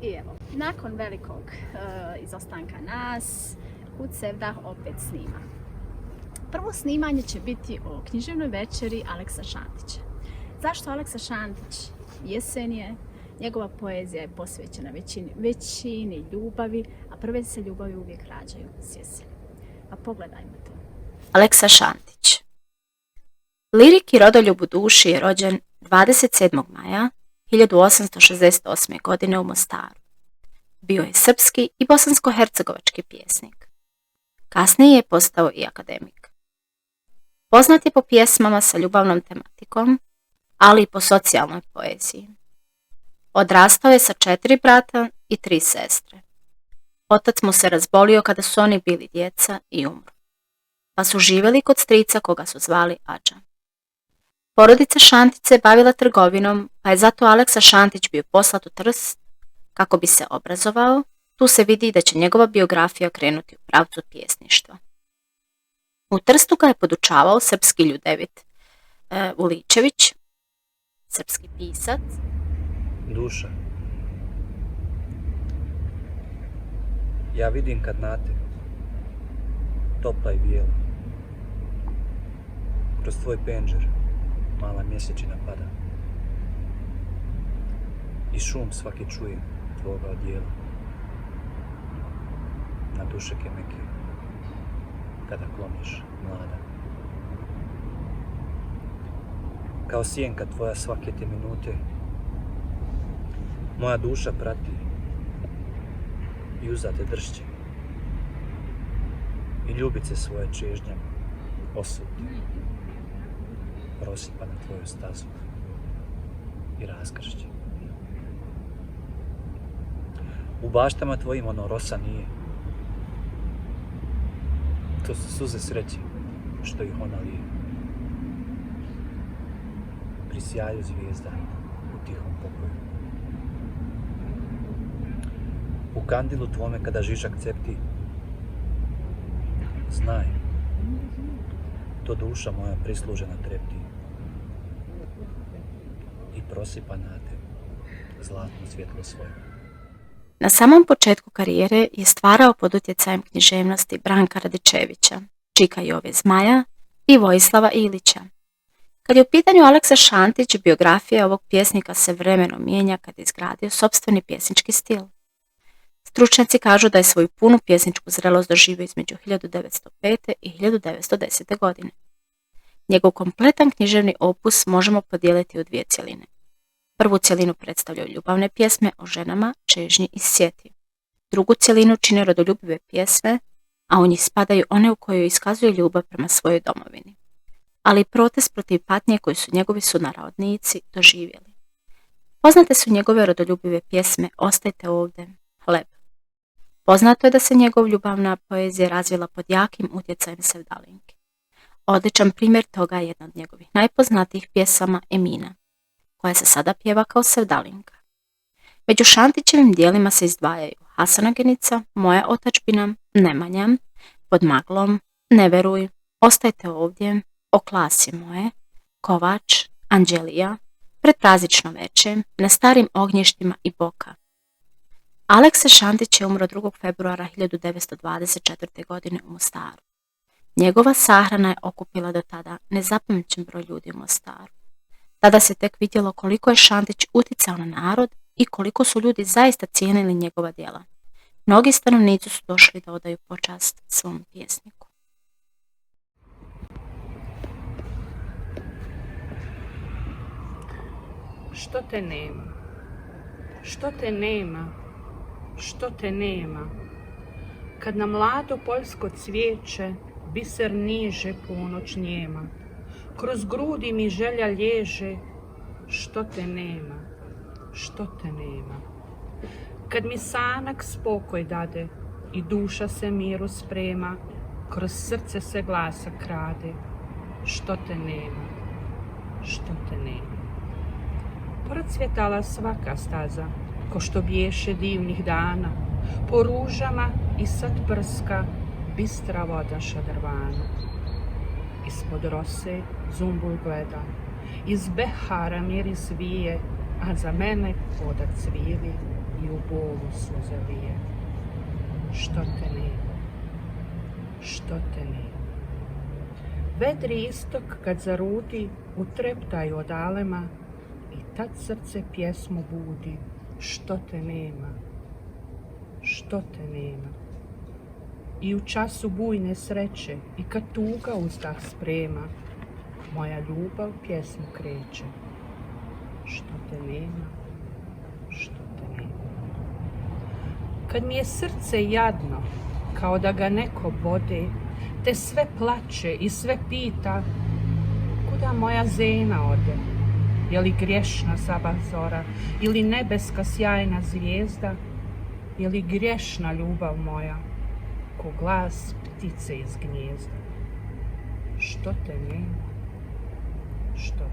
I evo, nakon velikog izostanka nas, Kud Sevdah opet snima. Prvo snimanje će biti o književnoj večeri Aleksa Šantića. Zašto Aleksa Šantić? Jesen je, njegova poezija je posvećena većini ljubavi, a prve se ljubavi uvijek rađaju s jeseni. Pa pogledajmo to. Aleksa Šantić. Lirik i rodoljub u duši je rođen 27. maja 1868. godine u Mostaru. Bio je srpski i bosansko-hercegovački pjesnik. Kasnije je postao i akademik. Poznat je po pjesmama sa ljubavnom tematikom, ali i po socijalnoj poeziji. Odrastao je sa 4 brata i 3 sestre. Otac mu se razbolio kada su oni bili djeca i umro, pa su živjeli kod strica koga su zvali Adža. Porodica Šantić se bavila trgovinom, pa je zato Aleksa Šantić bio poslat u Trst kako bi se obrazovao. Tu se vidi da će njegova biografija krenuti u pravcu pjesništva. U Trstu ga je podučavao srpski Ljudevit Uličević, srpski pisac. Duša, ja vidim kad nate, topla i bijela. Kroz tvoj penđer mala mjesečina pada i šum svaki čuje tvoga odijela. Na dušek je meki kada kloniš mlada. Kao sjenka tvoja svake te minute moja duša prati i uza te dršće i ljubice svoje čežnjama osuti prosipa na tvoju stazu i raskršće. U baštama tvojim ono rosa nije, to su suze sreće što ih ona lije. Pri sjaju zvijezda u tihom pokoju. U kandilu tvome kada žižak cepti, znaj, to duša moja prislužena trepti i prosipa na te zlatno svjetlo svoje. Na samom početku karijere je stvarao pod utjecajem književnosti Branka Radičevića, Čika Jove Zmaja i Vojislava Ilića. Kad je u pitanju Aleksa Šantić, biografija ovog pjesnika se vremenom mijenja kad je izgradio sopstveni pjesnički stil. Stručnjaci kažu da je svoju punu pjesničku zrelost doživio između 1905. i 1910. godine. Njegov kompletan književni opus možemo podijeliti u 2 cjeline. Prvu cjelinu predstavljaju ljubavne pjesme o ženama, čežnji i sjeti. Drugu cjelinu čine rodoljubive pjesme, a u njih spadaju one u kojoj iskazuje ljubav prema svojoj domovini, ali i protest protiv patnje koju su njegovi sunarodnici doživjeli. Poznate su njegove rodoljubive pjesme Ostajte ovdje, Hleb. Poznato je da se njegov ljubavna poezija razvila pod jakim utjecajem sevdalinke. Odličan primjer toga je jedna od njegovih najpoznatijih pjesama Emina, koja se sada pjeva kao sevdalinka. Među Šantićevim dijelima se izdvajaju Hasanagenica, Moja otadžbina, Nemanja, Pod maglom, Ne veruj, Ostajte ovdje, O klasi moje, Kovač, Anđelija, Pred praznično veče, Na starim ognjištima i Boka. Aleksa Šantić je umro 2. februara 1924. godine u Mostaru. Njegova sahrana je okupila do tada nezapamćen broj ljudi u Mostaru. Tada se tek vidjelo koliko je Šantić utjecao na narod i koliko su ljudi zaista cijenili njegova djela. Mnogi stanovnici su došli da odaju počast svom pjesniku. Što te nema? Što te nema? Što te nema? Kad na mlado poljsko cvijeće biser niže ponoć njema, kroz grudi mi želja lježe, što te nema, što te nema. Kad mi sanak spokoj dade i duša se miru sprema, kroz srce se glasa krade, što te nema, što te nema. Procvjetala svaka staza, ko što bješe divnih dana, po ružama i sad prska bistra voda šadrvana. Ispod rose zumbul gleda, iz behara miris vije, a za mene voda cvili i u bolu suze lije. Što te nema, što te nema. Vedri istok kad zarudi, utreptaju od alema i tad srce pjesmu budi. Što te nema, što te nema. I u času bujne sreće i kad tuga uzdah sprema, moja ljubav pjesmu kreće. Što te nema, što te nema. Kad mi je srce jadno, kao da ga neko bode, te sve plače i sve pita, kuda moja Zena ode? Je li griješna sabah zora ili nebeska sjajna zvijezda? Je li griješna ljubav moja, ko glas ptice iz gnijezda? Što te nema, što